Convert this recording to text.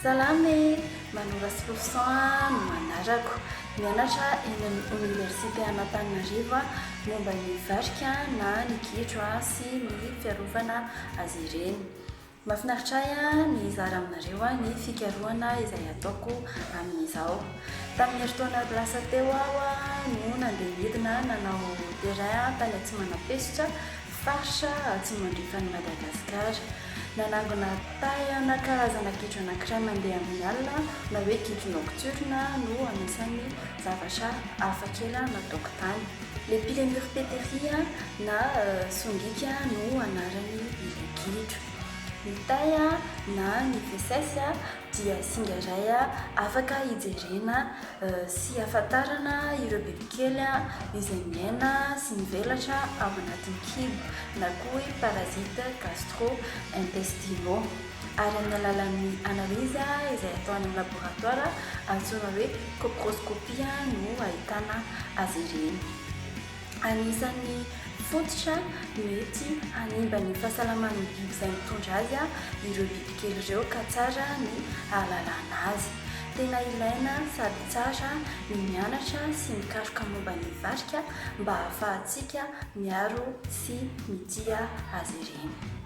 Salamy, Manora Silosan no anarako. Mianatra eny amin'ny Université Antananarivo momba ny varika na ny gidro sy ny fiarovana azy ireny. Mahafinaritra ahy ny hizara aminareo ny fikarohana izay ataoko amin'izao. Tamin'ny herintaona lasa teo aho no nandeha midina nanao terrain tany Atsimanapesitra, faritra Atsimandrifany Madagasikara. Nanangona tayana karazana gidro anankiray mandeha amin'ny alina na hoe gidro nocturne no anisan'ny zavatra hafakely nataoko tany. Le Pylémurpeteria na songika no anaran'ny ilay gidro. Ny tay na ny fesesy dia singa iray afaka hijerena sy ahafantarana ireo bibikely izay miaina sy mivelatra ao anatin'ny kibo na koa hoe parasite gastro-intestinaux. Ary amin'ny alalan'ny analizy izay atao any amin'ny laboratoire antsoina hoe coproscopie no ahitana azy ireny. Anisan'ny fototra mety hanimba ny fahasalaman'ny biby izay mitondra azy ireo bibikely ireo ka tsara ny ahalalana azy. Tena ilaina sady tsara ny mianatra sy mikaroka momba ny varika mba ahafahantsika miaro sy mitia azy ireny.